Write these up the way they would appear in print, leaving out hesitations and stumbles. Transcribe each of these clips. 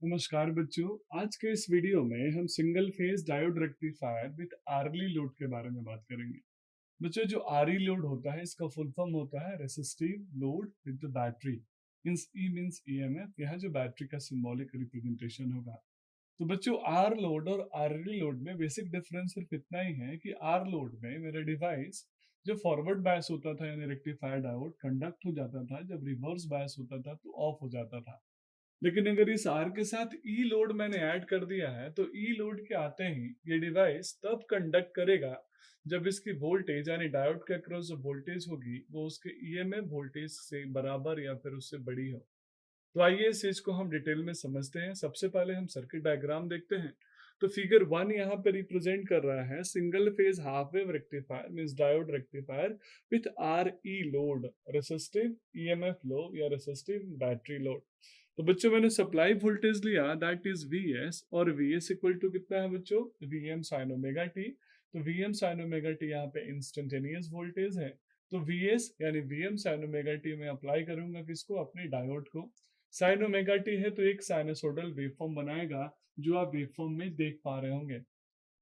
नमस्कार बच्चों। आज के इस वीडियो में हम single phase diode rectifier with early load के बारे में बात करेंगे। बच्चों, जो आरई लोड होता है इसका फुल फॉर्म होता है resistive load with the battery. Means E means EMF, यह जो बैटरी का सिंबॉलिक रिप्रेजेंटेशन होगा। तो बच्चों, आर लोड और आरली लोड में बेसिक डिफरेंस सिर्फ इतना ही है कि आर लोड में मेरा डिवाइस जो फॉरवर्ड बायस होता था यानी रेक्टिफायर डायोड कंडक्ट हो जाता था, जब रिवर्स बायस होता था तो ऑफ हो जाता था। लेकिन अगर इस आर के साथ ई लोड मैंने ऐड कर दिया है तो ई लोड के आते ही ये डिवाइस तब कंडक्ट करेगा जब इसकी वोल्टेज यानी डायोड के अक्रॉस जो वोल्टेज होगी वो उसके ईएमएफ वोल्टेज से बराबर या फिर उससे बड़ी हो। तो आइए इस चीज को हम डिटेल में समझते हैं। सबसे पहले हम सर्किट डायग्राम देखते हैं। तो फिगर 1 यहाँ पे रिप्रेजेंट कर रहा है single phase half wave rectifier means diode rectifier with R E load, resistive EMF load या रेसिस्टिव बैटरी लोड। तो बच्चों, मैंने सप्लाई वोल्टेज लिया दैट इज वीएस, और वीएस इक्वल टू कितना है बच्चों? VM sine omega T. तो वीएम साइन ओमेगा टी यहाँ पे इंस्टेंटेनियस वोल्टेज है। तो वीएस यानी वीएम साइन ओमेगा टी में अप्लाई करूंगा किसको? अपने डायोड को। साइन ओमेगा टी है तो एक साइनसोइडल वेवफॉर्म बनाएगा जो आप वेवफॉर्म में देख पा रहे होंगे।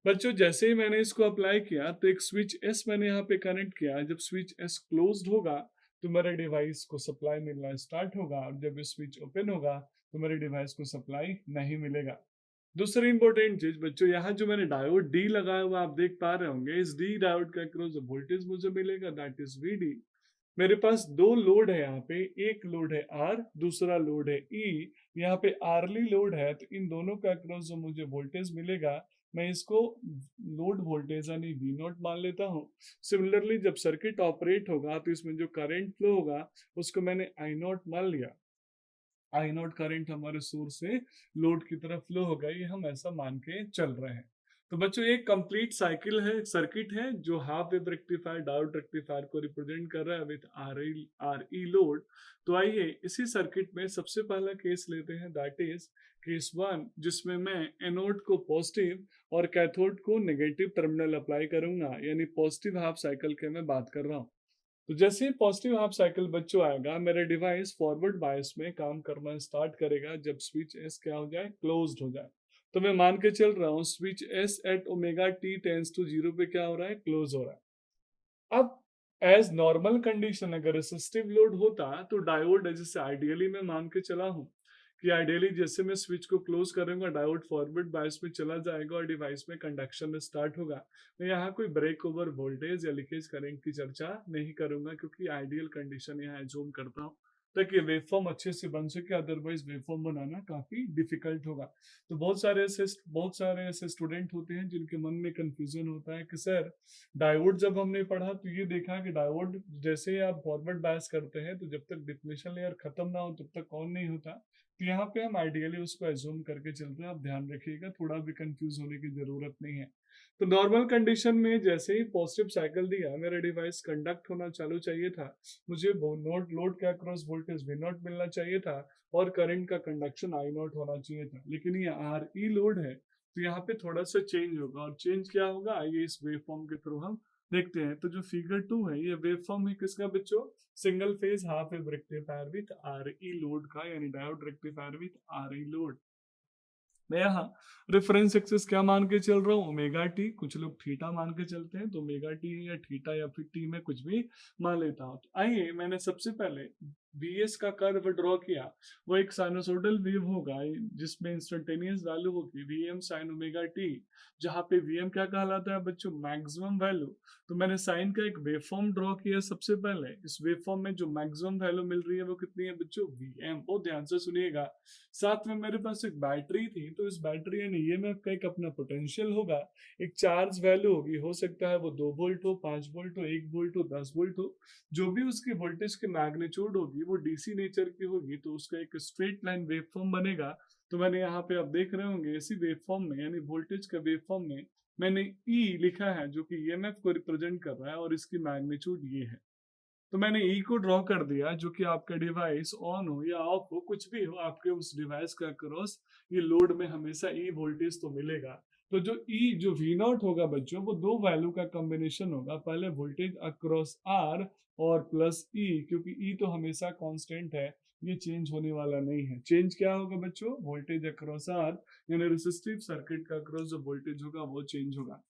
बच्चों, जैसे ही मैंने इसको अप्लाई किया तो एक स्विच एस मैंने यहाँ पे कनेक्ट किया। जब स्विच एस क्लोज्ड होगा तो मेरे डिवाइस को सप्लाई मिलना स्टार्ट होगा, और जब ये स्विच ओपन होगा तो मेरे डिवाइस को सप्लाई नहीं मिलेगा। दूसरी इंपॉर्टेंट चीज बच्चों, यहाँ जो मैंने डायोड डी लगाया हुआ आप देख पा रहे होंगे, इस डी डायोड के अक्रॉस वोल्टेज मुझे मिलेगा दैट इज वीडी। मेरे पास दो लोड है यहाँ पे, एक लोड है आर, दूसरा लोड है ई। यहाँ पे आरली लोड है तो इन दोनों का अक्रॉस जो मुझे वोल्टेज मिलेगा मैं इसको लोड वोल्टेज यानी वी नॉट मान लेता हूँ। सिमिलरली जब सर्किट ऑपरेट होगा तो इसमें जो करंट फ्लो होगा उसको मैंने आई नॉट मान लिया। आई नॉट करंट हमारे सोर्स से लोड की तरफ फ्लो होगा, ये हम ऐसा मान के चल रहे हैं। तो बच्चों, एक कंप्लीट साइकिल है, सर्किट है जो half wave rectifier diode rectifier को रिप्रेजेंट कर रहा है विद आर ई लोड। तो आइए इसी सर्किट में सबसे पहला केस लेते हैं दैट इज केस 1, जिसमें मैं एनोड को पॉजिटिव और कैथोड को नेगेटिव टर्मिनल अप्लाई करूंगा, यानी पॉजिटिव हाफ साइकिल के मैं बात कर रहा हूँ। तो जैसे ही पॉजिटिव हाफ साइकिल बच्चों आएगा मेरा डिवाइस फॉरवर्ड बायस में काम करना स्टार्ट करेगा जब स्विच एस क्या हो जाए? क्लोज्ड हो जाए। तो मैं मान के चल रहा हूँ switch S at omega t tends to zero पे क्या हो रहा है? क्लोज हो रहा है। अब एज नॉर्मल कंडीशन अगर रेसिस्टिव लोड होता तो डायोड, जैसे आइडियली मैं मान के चला हूँ कि आइडियली जैसे मैं स्विच को क्लोज करूंगा डायोड फॉरवर्ड बायस में चला जाएगा और डिवाइस में कंडक्शन स्टार्ट होगा। मैं यहाँ कोई ब्रेक ओवर वोल्टेज या लीकेज करंट की चर्चा नहीं करूंगा क्योंकि आइडियल कंडीशन यहाँ एज्यूम करता हूँ ताकि वेवफॉर्म अच्छे से बन सके, अदरवाइज वेवफॉर्म बनाना काफी डिफिकल्ट होगा। तो बहुत सारे ऐसे स्टूडेंट होते हैं जिनके मन में कंफ्यूजन होता है कि सर डायोड जब हमने पढ़ा तो ये देखा कि डायोड जैसे ही आप फॉरवर्ड बायस करते हैं तो जब तक डिप्लेशन लेयर खत्म ना हो तब तक ऑन नहीं होता। तो यहाँ पे हम आइडियली उसको एज्यूम करके चलते हैं। आप ध्यान रखिएगा, थोड़ा भी कंफ्यूज होने की जरूरत नहीं है। तो नॉर्मल कंडीशन में जैसे ही पॉजिटिव साइकिल दिया मेरा डिवाइस कंडक्ट होना चालू चाहिए था, मुझे नोड लोड के अक्रॉस वोल्टेज वी नॉट मिलना चाहिए था और करंट का कंडक्शन आई नॉट होना चाहिए था। लेकिन ये आर ई लोड है तो यहाँ पे थोड़ा सा चेंज होगा, और चेंज क्या होगा आइए इस वेव फॉर्म के थ्रू हम देखते हैं। तो जो फिगर 2 है ये वेव फॉर्म है किसका बच्चों? Single phase half wave rectifier with R E load का, यानी diode rectifier with R E load. मैं यहाँ रेफरेंस एक्सिस क्या मान के चल रहा हूँ? Omega T. कुछ लोग थीटा मान के चलते हैं, तो ओमेगा टी या थीटा या फिर टी में कुछ भी मान लेता हूँ। तो आइए मैंने सबसे पहले वीएस का कर्व ड्रॉ किया। वो एक साइनसोइडल वेव होगा जिसमें इंस्टेंटेनियस वैल्यू होगी वीएम साइन ओमेगा टी, जहाँ पे वीएम क्या कहलाता है बच्चों? Maximum value. तो मैंने साइन का एक वेवफॉर्म ड्रॉ किया सबसे पहले। इस वेवफॉर्म में जो मैक्सिमम वैल्यू मिल रही है वो कितनी है बच्चों? वीएम। बहुत ध्यान से सुनिएगा। साथ में मेरे पास एक बैटरी थी, तो इस बैटरी यानी ईएमएफ का एक अपना पोटेंशियल होगा, एक चार्ज वैल्यू होगी। हो सकता है वो 2 वोल्ट हो, 5 वोल्ट हो, 1 वोल्ट हो, 10 वोल्ट हो। जो भी उसकी वोल्टेज की मैग्नीट्यूड होगी वो डीसी नेचर की होगी, तो उसका एक स्ट्रेट लाइन वेवफॉर्म बनेगा। तो मैंने यहाँ पे आप देख रहे होंगे इसी वेवफॉर्म में यानी वोल्टेज का वेवफॉर्म में मैंने ई लिखा है जो कि ईएमएफ को रिप्रेजेंट कर रहा है और इसकी मैग्नीट्यूड ये है। तो मैंने ई को ड्रॉ कर दिया जो कि आपका डिवाइस ऑन हो या ऑफ हो, कुछ भी हो, आपके उस डिवाइस का क्रॉस ये लोड में हमेशा ई वोल्टेज तो मिलेगा। तो जो ई जो वी नॉट होगा बच्चों वो दो वैल्यू का कॉम्बिनेशन होगा, पहले वोल्टेज अक्रॉस आर और प्लस ई, क्योंकि ई तो हमेशा कांस्टेंट है ये चेंज होने वाला नहीं है। चेंज क्या होगा बच्चों? वोल्टेज अक्रॉस आर, यानी रेसिस्टिव सर्किट का अक्रॉस जो वोल्टेज होगा वो चेंज होगा।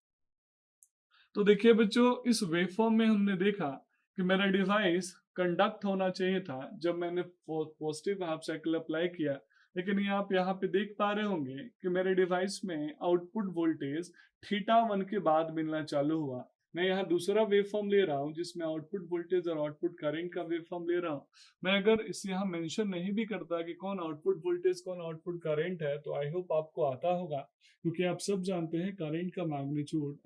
तो देखिए बच्चों, इस वेवफॉर्म में हमने देखा कि मेरा डिवाइस कंडक्ट होना चाहिए था जब मैंने पॉजिटिव हाफ साइकिल अप्लाई किया, लेकिन ये आप यहाँ पे देख पा रहे होंगे कि मेरे डिवाइस में आउटपुट वोल्टेज थीटा 1 के बाद मिलना चालू हुआ। मैं यहाँ दूसरा वेवफॉर्म ले रहा हूँ जिसमें आउटपुट वोल्टेज और आउटपुट करंट का वेवफॉर्म ले रहा हूँ। मैं अगर इस यहाँ मेंशन नहीं भी करता कि कौन आउटपुट वोल्टेज कौन आउटपुट करंट है, तो आई होप आपको आता होगा, क्योंकि आप सब जानते हैं करंट का मैग्नीट्यूड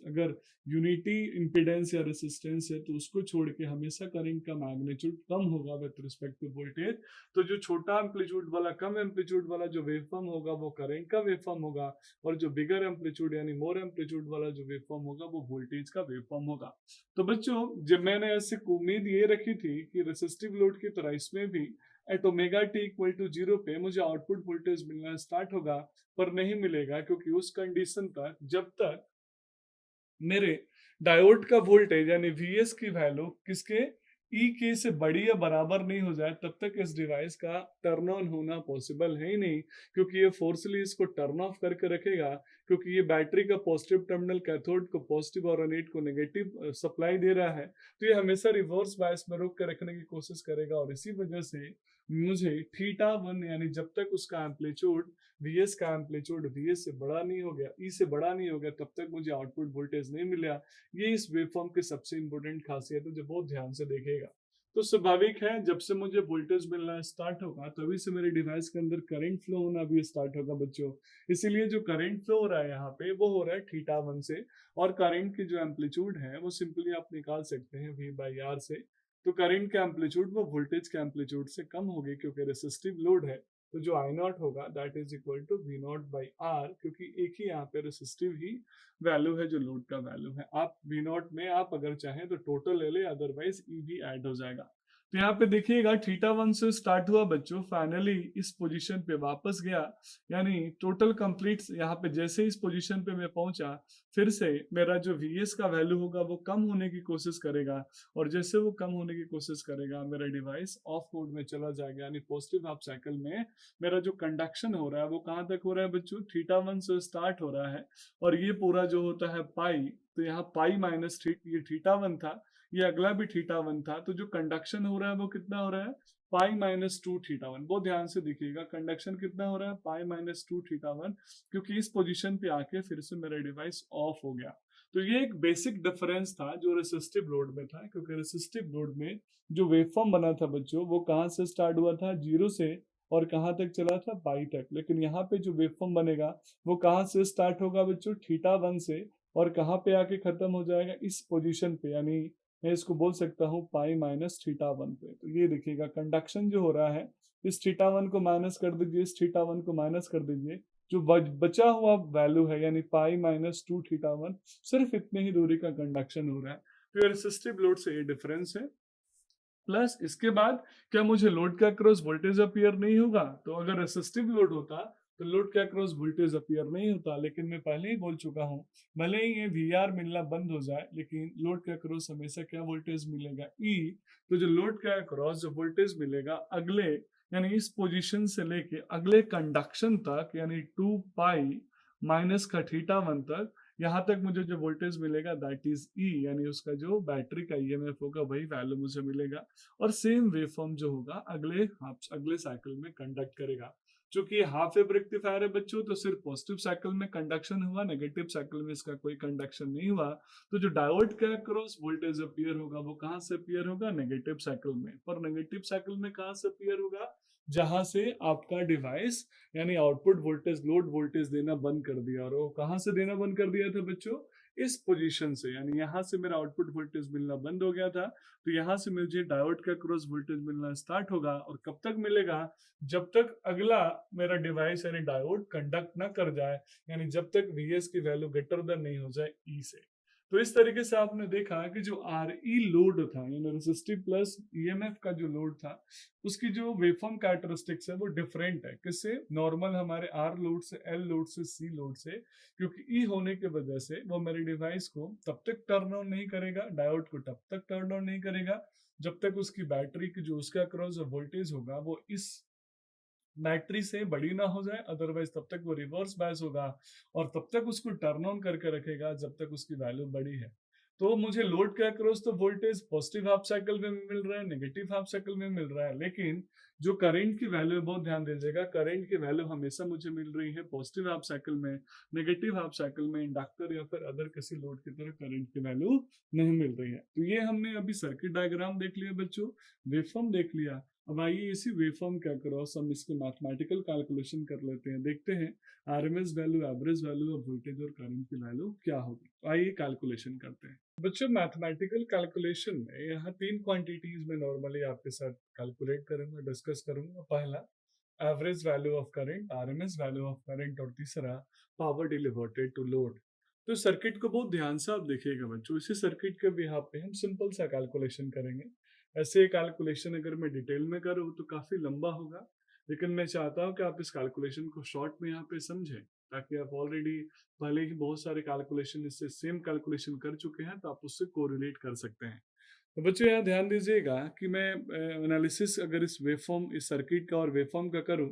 अगर यूनिटी इंपीडेंस या रेसिस्टेंस है तो उसको छोड़ के हमेशा करंट का मैग्नीट्यूड कम होगा विद रिस्पेक्ट टू वोल्टेज। तो जो छोटा एम्पलीट्यूड वाला, कम एम्पलीट्यूड वाला जो वेवफॉर्म होगा वो करंट का वेवफॉर्म होगा, और जो बिगर एम्पलीट्यूड यानी मोर एम्पलीट्यूड वाला जो वेवफॉर्म होगा वो वोल्टेज का वेवफॉर्म होगा। तो बच्चों, जब मैंने ऐसे उम्मीद ये रखी थी कि रेसिस्टिव लोड की तरह इसमें भी at omega t equal to 0 पे मुझे आउटपुट वोल्टेज मिलना स्टार्ट होगा, पर नहीं मिलेगा, क्योंकि उस कंडीशन तक जब तक मेरे डायोड का वोल्टेज यानी Vs की वैल्यू किसके ई के से बड़ी या बराबर नहीं हो जाए, तब तक इस डिवाइस का टर्न ऑन होना पॉसिबल है ही नहीं, क्योंकि ये फोर्सली इसको टर्न ऑफ करके रखेगा, क्योंकि ये बैटरी का पॉजिटिव टर्मिनल कैथोड को पॉजिटिव और एनोड को नेगेटिव सप्लाई दे रहा है। तो ये हमेशा रिवर्स बायस में रोक कर रखने की कोशिश करेगा, और इसी वजह से मुझे थीटा 1 यानी जब तक उसका एम्पलीट्यूड Vs का एम्पलीट्यूड Vs से बड़ा नहीं हो गया, E से बड़ा नहीं हो गया, तब तक मुझे आउटपुट वोल्टेज नहीं मिला। ये इस वेवफॉर्म की सबसे इंपॉर्टेंट खासियत है जो बहुत ध्यान से देखेगा। तो स्वाभाविक है, जब से मुझे वोल्टेज मिलना स्टार्ट होगा तभी से मेरे डिवाइस के अंदर करंट फ्लो होना भी स्टार्ट होगा बच्चों। इसीलिए जो करंट फ्लो हो रहा है यहाँ पे वो हो रहा है थीटा 1 से, और करंट की जो एम्पलीट्यूड है वो सिंपली आप निकाल सकते हैं V/R से। तो करंट का एम्पलीट्यूड वो वोल्टेज के एम्पलीट्यूड से कम होगी, क्योंकि रेसिस्टिव लोड है। तो जो आई नॉट होगा that is equal to V0/R, क्योंकि एक ही यहाँ पे रेसिस्टिव ही वैल्यू है जो लोड का वैल्यू है। आप V0 में आप अगर चाहें तो टोटल ले ले, अदरवाइज ई भी ऐड हो जाएगा। तो यहाँ पे देखिएगा थीटा 1 से स्टार्ट हुआ बच्चों, फाइनली इस पोजीशन पे वापस गया, यानी टोटल कंप्लीट यहाँ पे जैसे इस पोजीशन पे मैं पहुंचा, फिर से मेरा जो Vs का वैल्यू होगा वो कम होने की कोशिश करेगा, और जैसे वो कम होने की कोशिश करेगा मेरा डिवाइस ऑफ मोड में चला जाएगा, यानी पॉजिटिव हाफ साइकिल में मेरा जो कंडक्शन हो रहा है वो कहाँ तक हो रहा है बच्चों? थीटा 1 से स्टार्ट हो रहा है, और ये पूरा जो होता है पाई, तो यहाँ पाई माइनस ये थीटा 1 था, ये अगला भी थीटा 1 था, तो जो कंडक्शन हो रहा है वो कितना हो रहा है? पाई-2 थीटा 1। बहुत ध्यान से देखिएगा, कंडक्शन कितना हो रहा है? पाई-2 थीटा 1, क्योंकि इस पोजीशन पे आके फिर से मेरा डिवाइस ऑफ हो गया। तो ये एक बेसिक डिफरेंस था जो रेसिस्टिव लोड में था, क्योंकि रेसिस्टिव लोड में जो वेवफॉर्म बना था बच्चों वो कहाँ से स्टार्ट हुआ था? 0 से, और कहाँ तक चला था? पाई तक। लेकिन यहाँ पे जो वेवफॉर्म बनेगा वो कहाँ से स्टार्ट होगा बच्चों? थीटा 1 से, और कहाँ पे आके खत्म हो जाएगा? इस पोजीशन पे, यानी मैं इसको बोल सकता हूँ पाई-थीटा 1 पे। तो ये देखिएगा कंडक्शन जो हो रहा है, इस थीटा 1 को माइनस कर दीजिए, इस थीटा 1 को माइनस कर दीजिए, जो बचा हुआ वैल्यू है यानी पाई-2 थीटा 1, सिर्फ इतने ही दूरी का कंडक्शन हो रहा है। तो ये रेसिस्टिव लोड से ये डिफरेंस है। प्लस इसके बाद क्या मुझे लोड के अक्रॉस वोल्टेज अपीयर नहीं होगा? तो अगर रेसिस्टिव लोड होता तो लोड के अक्रॉस वोल्टेज अपीयर नहीं होता, लेकिन मैं पहले ही बोल चुका हूँ, भले ही ये वीआर मिलना बंद हो जाए लेकिन लोड के अक्रॉस हमेशा क्या वोल्टेज मिलेगा? ई। तो जो लोड के अक्रॉस जो वोल्टेज मिलेगा अगले, यानी इस पोजीशन से लेके अगले कंडक्शन तक, यानी 2 पाई माइनस का थीटा 1 तक, यहाँ तक मुझे जो वोल्टेज मिलेगा दैट इज ई, यानी उसका जो बैटरी का ईएमएफ होगा वही वैल्यू मुझे मिलेगा, और सेम वेवफॉर्म जो होगा अगले साइकिल में कंडक्ट करेगा। चूंकि हाफ वेव रेक्टिफायर है बच्चों, तो सिर्फ पॉजिटिव साइकिल में कंडक्शन हुआ, नेगेटिव साइकिल में इसका कोई कंडक्शन नहीं हुआ। तो जो डायोड के अक्रॉस वोल्टेज अपीयर होगा वो कहाँ से अपीयर होगा? नेगेटिव साइकिल में। पर नेगेटिव साइकिल में कहाँ से अपीयर होगा? जहां से आपका डिवाइस यानी आउटपुट वोल्टेज लोड वोल्टेज देना बंद कर दिया, और वो कहां से देना बंद कर दिया था बच्चों? इस पोजीशन से, यानी यहाँ से मेरा आउटपुट वोल्टेज मिलना बंद हो गया था, तो यहाँ से मुझे डायोड का क्रॉस वोल्टेज मिलना स्टार्ट होगा, और कब तक मिलेगा? जब तक अगला मेरा डिवाइस यानी डायोड कंडक्ट ना कर जाए, यानी जब तक Vs की वैल्यू ग्रेटर देन नहीं हो जाए E से। तो इस तरीके से आपने देखा कि जो Re लोड था यानी रेसिस्टिव प्लस ईएमएफ का जो लोड था, उसकी जो वेवफॉर्म कैरेक्टरिस्टिक्स है वो डिफरेंट है। किससे? नॉर्मल हमारे आर लोड से, एल लोड से, सी लोड से, क्योंकि ई होने की वजह से वो मेरे डिवाइस को तब तक टर्न ऑन नहीं करेगा, डायोड को तब तक टर्न ऑन नहीं करेगा जब तक उसकी बैटरी की जो उसके अक्रॉस वोल्टेज होगा वो इस बैटरी से बड़ी ना हो जाए, अदरवाइज तब तक वो रिवर्स बायस होगा और तब तक उसको टर्न ऑन करके रखेगा जब तक उसकी वैल्यू बड़ी है। तो मुझे लोड के अक्रॉस तो वोल्टेज पॉजिटिव हाफ साइकिल में मिल रहा है, नेगेटिव हाफ साइकिल में मिल रहा है, लेकिन जो करंट की वैल्यू है बहुत ध्यान दीजिएगा, करंट की वैल्यू हमेशा मुझे मिल रही है पॉजिटिव हाफ साइकिल में, नेगेटिव हाफ साइकिल में इंडक्टर या फिर अदर किसी लोड की तरह करंट की वैल्यू नहीं मिल रही है। तो ये हमने अभी सर्किट डायग्राम देख लिया बच्चों, वेवफॉर्म देख लिया। अब आइए इसी वेवफॉर्म के अक्रॉस हम इसके मैथमेटिकल कैलकुलेशन कर लेते हैं, देखते हैं RMS value, average value of voltage और करंट की वैल्यू क्या होगी। तो आइए कैलकुलेशन करते हैं बच्चों। मैथमेटिकल कैलकुलेशन में यहाँ तीन क्वांटिटीज में नॉर्मली आपके साथ कैलकुलेट करूंगा, डिस्कस करूंगा। पहला average value of current, RMS value of current, और तीसरा पावर डिलीवर्टेड टू लोड। तो सर्किट को बहुत ध्यान से आप देखिएगा बच्चों, इसी सर्किट के यहाँ पे हम सिंपल सा कैलकुलेशन करेंगे। ऐसे कैलकुलेशन अगर मैं डिटेल में करूँ तो काफी लंबा होगा, लेकिन मैं चाहता हूँ कि आप इस कैलकुलेशन को शॉर्ट में यहाँ पे समझें, ताकि आप ऑलरेडी पहले ही बहुत सारे कैलकुलेशन इससे सेम कैलकुलेशन कर चुके हैं तो आप उससे कोरिलेट कर सकते हैं। तो बच्चों यहाँ ध्यान दीजिएगा कि मैं एनालिसिस अगर इस वेवफॉर्म, इस सर्किट का और वेवफॉर्म का करूं,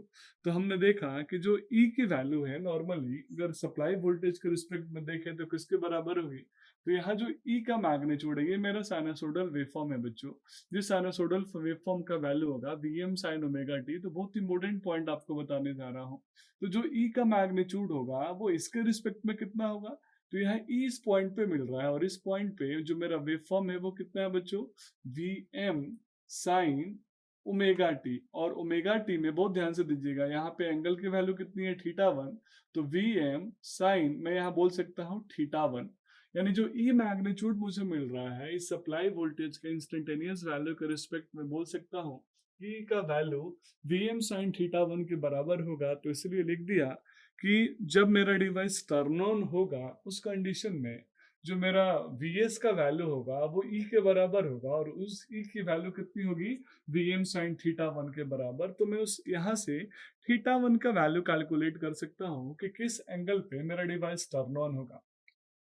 तो हमने देखा कि जो ई की वैल्यू है नॉर्मली अगर सप्लाई वोल्टेज के रिस्पेक्ट में देखें तो किसके बराबर होगी। तो यहाँ जो ई का मैग्नीट्यूड है, ये मेरा साइनसोइडल वेवफॉर्म है बच्चों। जिस साइनसोइडल वेवफॉर्म का वैल्यू होगा V m sine omega T. तो बहुत इंपॉर्टेंट पॉइंट आपको बताने जा रहा हूँ। तो जो ई का मैग्नीट्यूड होगा वो इसके रिस्पेक्ट में कितना होगा। तो यहाँ ई इस पॉइंट पे मिल रहा है, और इस पॉइंट पे जो मेरा वेव फॉर्म है वो कितना है बच्चों, V m sine omega t. और ओमेगा टी में बहुत ध्यान से दीजिएगा, यहाँ पे एंगल की वैल्यू कितनी है, थीटा वन। तो वी एम साइन मैं यहाँ बोल सकता हूँ थीटा वन। यानी जो ई मैग्नीट्यूड मुझे मिल रहा है इस सप्लाई वोल्टेज के इंस्टेंटेनियस वैल्यू के रिस्पेक्ट में, बोल सकता हूँ ई का value V m sine theta one के बराबर होगा। तो इसलिए लिख दिया कि जब मेरा डिवाइस टर्न ऑन होगा उस कंडीशन में जो मेरा Vs का वैल्यू होगा वो E के बराबर होगा, और उस E की वैल्यू कितनी होगी, Vm साइन थीटा वन के बराबर। तो मैं उस यहाँ से थीटा वन का वैल्यू कैलकुलेट कर सकता हूँ कि किस एंगल पे मेरा डिवाइस टर्न ऑन होगा।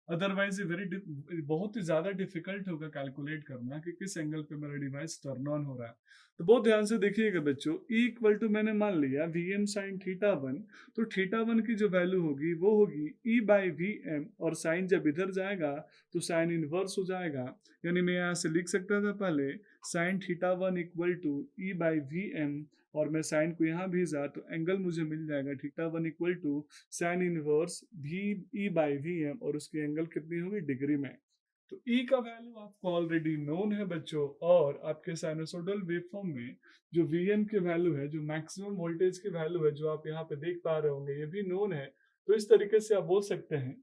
अदरवाइज ये बहुत ही ज्यादा डिफिकल्ट होगा कैलकुलेट करना कि किस एंगल पे मेरा डिवाइस टर्न ऑन हो रहा है। तो बहुत ध्यान से देखिएगा बच्चों, E इक्वल टू मैंने मान लिया V m sine theta one. तो थीटा वन की जो वैल्यू होगी वो होगी E बाई वी एम, और साइन जब इधर जाएगा तो साइन इनवर्स हो जाएगा। यानी मैं यहाँ से लिख सकता था पहले sine theta one equal to E by V m, और मैं साइन को यहाँ भेजा तो एंगल मुझे मिल जाएगा theta one equal to sine inverse V E by V m, और उसकी एंगल कितनी होगी, डिग्री में। तो ई का वैल्यू आपको ऑलरेडी नोन है बच्चों, और आपके साइनसोइडल वेवफॉर्म में जो वी एम की वैल्यू है, जो मैक्सिमम वोल्टेज की वैल्यू है, जो आप यहाँ पे देख पा रहे होंगे, ये भी नोन है। तो इस तरीके से आप बोल सकते हैं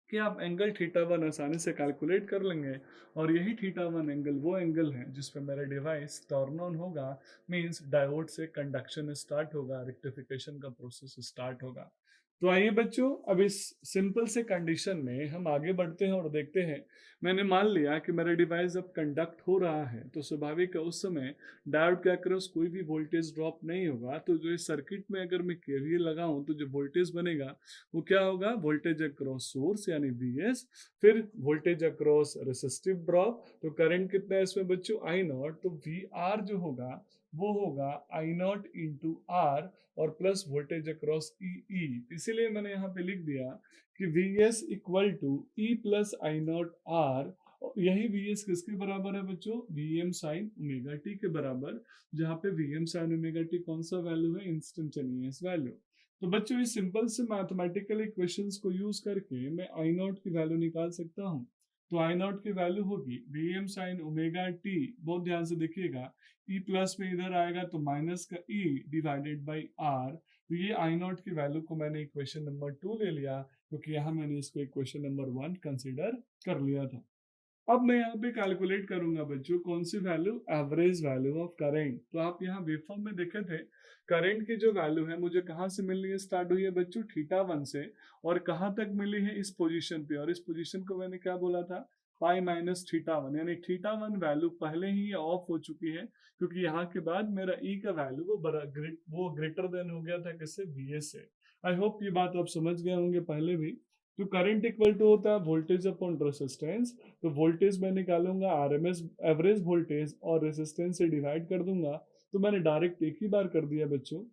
कि आप एंगल थीटा वन आसानी से कैलकुलेट कर लेंगे, और यही थीटा वन एंगल वो एंगल है जिस पे मेरा डिवाइस टर्न ऑन होगा। मींस डायोड से कंडक्शन स्टार्ट होगा, रेक्टिफिकेशन का प्रोसेस स्टार्ट होगा। तो आइए बच्चों, अब इस सिंपल से कंडीशन में हम आगे बढ़ते हैं और देखते हैं। मैंने मान लिया कि मेरा डिवाइस अब कंडक्ट हो रहा है, तो स्वाभाविक है उस समय डायोड के अक्रॉस कोई भी वोल्टेज ड्रॉप नहीं होगा। तो जो इस सर्किट में अगर मैं केवीएल लगाऊं तो जो वोल्टेज बनेगा वो क्या होगा, वोल्टेज अक्रॉस सोर्स यानी Vs, फिर वोल्टेज अक्रॉस रेसिस्टिव ड्रॉप। तो करंट कितना है इसमें बच्चों, आई नॉट। तो वी आर जो होगा वो होगा आई नॉट इंटू आर, और प्लस वोल्टेज अक्रॉस ई। इसीलिए मैंने यहाँ पे लिख दिया कि V S equal to E plus I naught R. यही वी एस किसके बराबर है बच्चों, V m sine omega t के बराबर, जहाँ पे we m sine omega t कौन सा वैल्यू है, इंस्टेंटेनियस वैल्यू। तो बच्चों इस सिंपल से मैथमेटिकल इक्वेशंस को यूज करके मैं आई नॉट की वैल्यू निकाल सकता हूँ। तो आई नॉट की वैल्यू होगी V m sine omega t, बहुत ध्यान से देखिएगा, ई प्लस में इधर आएगा तो माइनस का ई डिवाइडेड बाई आर। तो ये आई नॉट की वैल्यू को मैंने इक्वेशन नंबर 2 ले लिया, क्योंकि यहाँ मैंने इसको इक्वेशन नंबर 1 कंसिडर कर लिया था। अब मैं यहाँ पे कैलकुलेट करूंगा बच्चों कौन सी value, average value of current. तो आप यहाँ वेवफॉर्म में देखे थे करंट की जो वैल्यू है मुझे कहाँ से मिलनी है, स्टार्ट हुई है बच्चों थीटा वन से, और कहाँ तक मिली है, इस पोजीशन पे। और इस पोजीशन को मैंने क्या बोला था, पाई माइनस थीटा वन। यानी थीटा वन वैल्यू पहले ही ऑफ हो चुकी है, क्योंकि यहाँ के बाद मेरा ई का वैल्यू वो ग्रेटर देन हो गया था किससे, वी एस से। आई होप ये बात आप समझ गए होंगे पहले भी। तो करंट इक्वल टू होता है वोल्टेज अपॉन रेसिस्टेंस। तो वोल्टेज मैं निकालूंगा आरएमएस एवरेज वोल्टेज और रेसिस्टेंस से डिवाइड कर दूंगा। तो मैंने डायरेक्ट एक ही बार कर दिया बच्चों,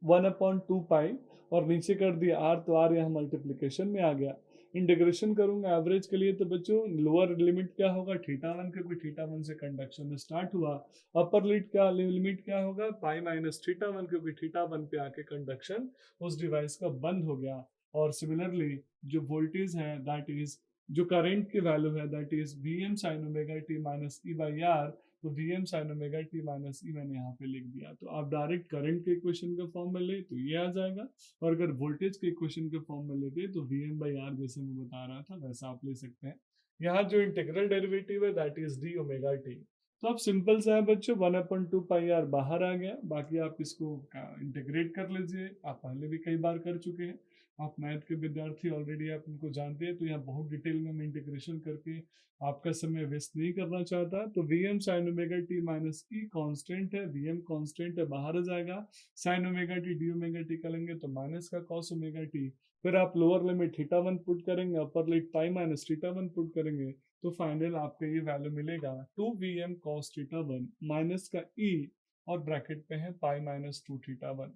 1/2 पाई, और नीचे कर दिया आर, तो आर यहाँ मल्टीप्लीकेशन में आ गया। इंटीग्रेशन करूंगा एवरेज के लिए, तो बच्चों लोअर लिमिट क्या होगा θ1, क्योंकि θ1 से कंडक्शन स्टार्ट हुआ। अपर लिमिट क्या होगा पाई माइनस θ1, क्योंकि θ1 पे आके कंडक्शन उस डिवाइस का बंद हो गया। और सिमिलरली जो वोल्टेज है दैट इज, जो करंट की वैल्यू है that is Vm sin omega t minus E by R. तो Vm sin omega t minus E मैंने यहाँ पे लिख दिया। तो आप डायरेक्ट करंट के इक्वेशन के फॉर्म में ले तो ये आ जाएगा, और अगर वोल्टेज के इक्वेशन के फॉर्म में लेते तो Vm बाई आर, जैसे मैं बता रहा था वैसा आप ले सकते हैं। यहाँ जो इंटीग्रल डेरिवेटिव है that is D omega T. तो आप सिंपल सा है बच्चों, 1/2 पाई आर बाहर आ गया, बाकी आप इसको इंटीग्रेट कर लीजिए। आप पहले भी कई बार कर चुके हैं, आप मैथ के विद्यार्थी ऑलरेडी आप इनको जानते हैं। तो यहाँ बहुत डिटेल में मैं इंटीग्रेशन करके आपका समय वेस्ट नहीं करना चाहता। तो Vm sin omega T minus E constant है, Vm कॉन्स्टेंट है बाहर आ जाएगा, sin omega T D omega T करेंगे तो माइनस का cos ओमेगा टी। फिर आप लोअर लिमिट θ1 पुट करेंगे, upper limit pi minus θ1 put करेंगे, तो फाइनल आपको ये वैल्यू मिलेगा 2Vm cos θ1 माइनस का ई, और ब्रैकेट पे है पाई माइनस 2θ1।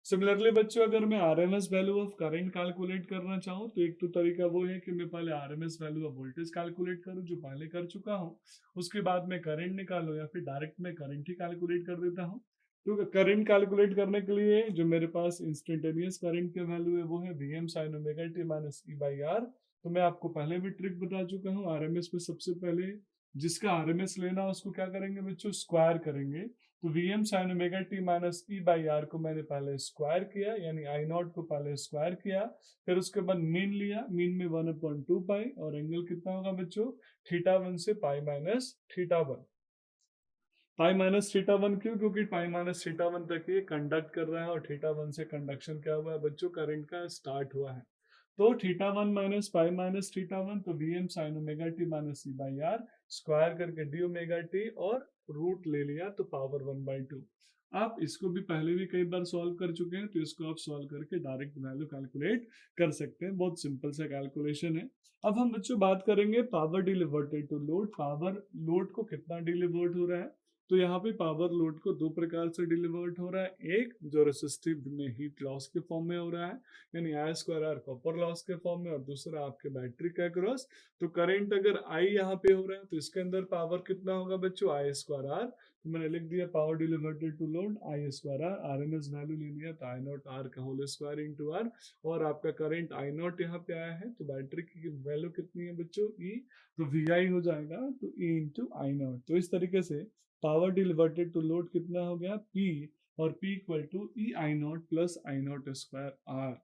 सिमिलरली बच्चों, अगर मैं RMS value of current calculate करना चाहूँ तो एक तो तरीका वो है कि मैं पहले RMS value of voltage calculate करूँ, जो पहले कर चुका हूँ, उसके बाद मैं करंट निकालूँ, या फिर डायरेक्ट मैं करंट ही कैलकुलेट कर देता हूँ। तो करंट कैलकुलेट करने के लिए जो मेरे पास इंस्टेंटेनियस करंट के वैल्यू है वो है Vm sin omega T minus E by R. तो मैं आपको पहले भी ट्रिक बता चुका हूँ, आरएमएस में सबसे पहले जिसका आरएमएस लेना उसको क्या करेंगे बच्चों, स्क्वायर करेंगे। तो Vm sin omega T minus E by R को मैंने पहले स्क्वायर किया, यानी आई नॉट को पहले स्क्वायर किया, फिर उसके बाद मीन लिया, मीन में 1/2 पाई, और एंगल कितना होगा बच्चों, θ1 से पाई माइनस θ1। पाई माइनस θ1 क्यों, क्योंकि पाई माइनस θ1 तक ये कंडक्ट कर रहा है, और θ1 से कंडक्शन क्या हुआ है बच्चों, करंट का स्टार्ट हुआ है। तो θ1 माइनस पाई माइनस θ1, तो Vm sin omega T minus E by R, square करके डी ओमेगा टी, और रूट ले लिया तो पावर 1/2। आप इसको भी पहले भी कई बार सॉल्व कर चुके हैं, तो इसको आप सॉल्व करके डायरेक्ट वैल्यू कैलकुलेट कर सकते हैं। बहुत सिंपल सा कैलकुलेशन है। अब हम बच्चों बात करेंगे power delivered to load. Power load को कितना डिलीवर्ड हो रहा है, तो यहाँ पे पावर लोड को दो प्रकार से डिलीवर्ड हो रहा है। एक जो रेसिस्टिव में हीट लॉस के फॉर्म में हो रहा है, यानी आई स्क्वायर आर कॉपर लॉस के फॉर्म में, और दूसरा आपके बैटरी का क्रॉस। तो करंट अगर आई यहाँ पे हो रहा है तो इसके अंदर पावर कितना होगा बच्चों, आई स्क्वायर आर। तो मैंने लिख दिया power delivered to load I square R, RMS value ले लिया तो आई नॉट आर का होल स्क्वायर इंटू आर, और आपका करंट आई नॉट यहाँ पे आया है, तो बैटरी की वैल्यू कितनी है बच्चों, ई, तो वी आई हो जाएगा, तो ई इंटू आई नॉट। तो इस तरीके से पावर डिलीवर्टेड टू लोड कितना हो गया, पी, और P equal to E I naught plus I naught square R.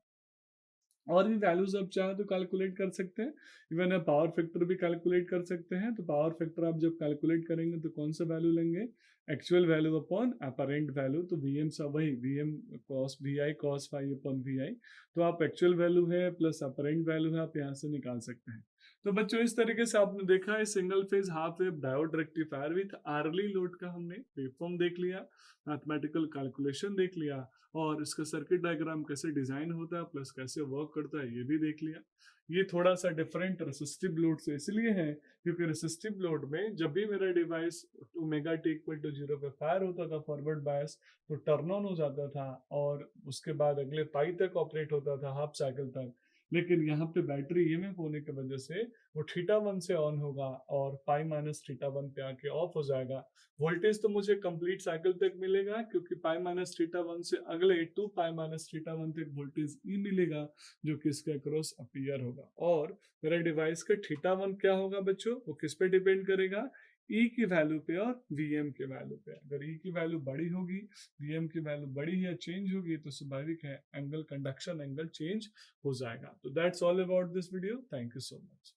और भी वैल्यूज आप चाहे तो कैलकुलेट कर सकते हैं, इवन आप पावर फैक्टर भी कैलकुलेट कर सकते हैं। तो पावर फैक्टर आप जब कैलकुलेट करेंगे तो कौन सा वैल्यू लेंगे, actual value upon apparent value. तो वी एम सा वही Vm cos V I cos phi upon V I. तो आप एक्चुअल वैल्यू है प्लस अपरेंट वैल्यू है आप यहाँ से निकाल सकते हैं। तो बच्चों इस तरीके से आपने देखा है single phase half wave diode rectifier with R L load का हमने वेवफॉर्म देख लिया, मैथमेटिकल कैलकुलेशन देख लिया, और इसका सर्किट डायग्राम कैसे डिजाइन होता है प्लस कैसे वर्क करता है ये भी देख लिया। ये थोड़ा सा डिफरेंट रेसिस्टिव लोड से इसलिए है क्योंकि रेसिस्टिव लोड में जब भी मेरा device omega t equal to 0 पे फायर होता था फॉरवर्ड बायस, तो टर्न ऑन हो जाता था, और उसके बाद अगले पाई तक ऑपरेट होता था हाफ साइकिल तक। लेकिन यहाँ पे बैटरी ईएमएफ होने की वजह से वो θ1 से ऑन होगा, और पाई माइनस θ1 पे आके ऑफ हो जाएगा। वोल्टेज तो मुझे कंप्लीट साइकिल तक मिलेगा, क्योंकि पाई माइनस θ1 से अगले 2 पाई माइनस θ1 तक वोल्टेज ई मिलेगा, जो कि इसके अक्रॉस अपीयर होगा। और मेरा डिवाइस का θ1 क्या होगा बच्चों, वो किस पे डिपेंड करेगा, ई की वैल्यू पे और वीएम के वैल्यू पे। अगर ई की वैल्यू बड़ी होगी, वीएम की वैल्यू बड़ी या चेंज होगी, तो स्वाभाविक है एंगल कंडक्शन एंगल चेंज हो जाएगा। तो that's all about this video, thank you so much.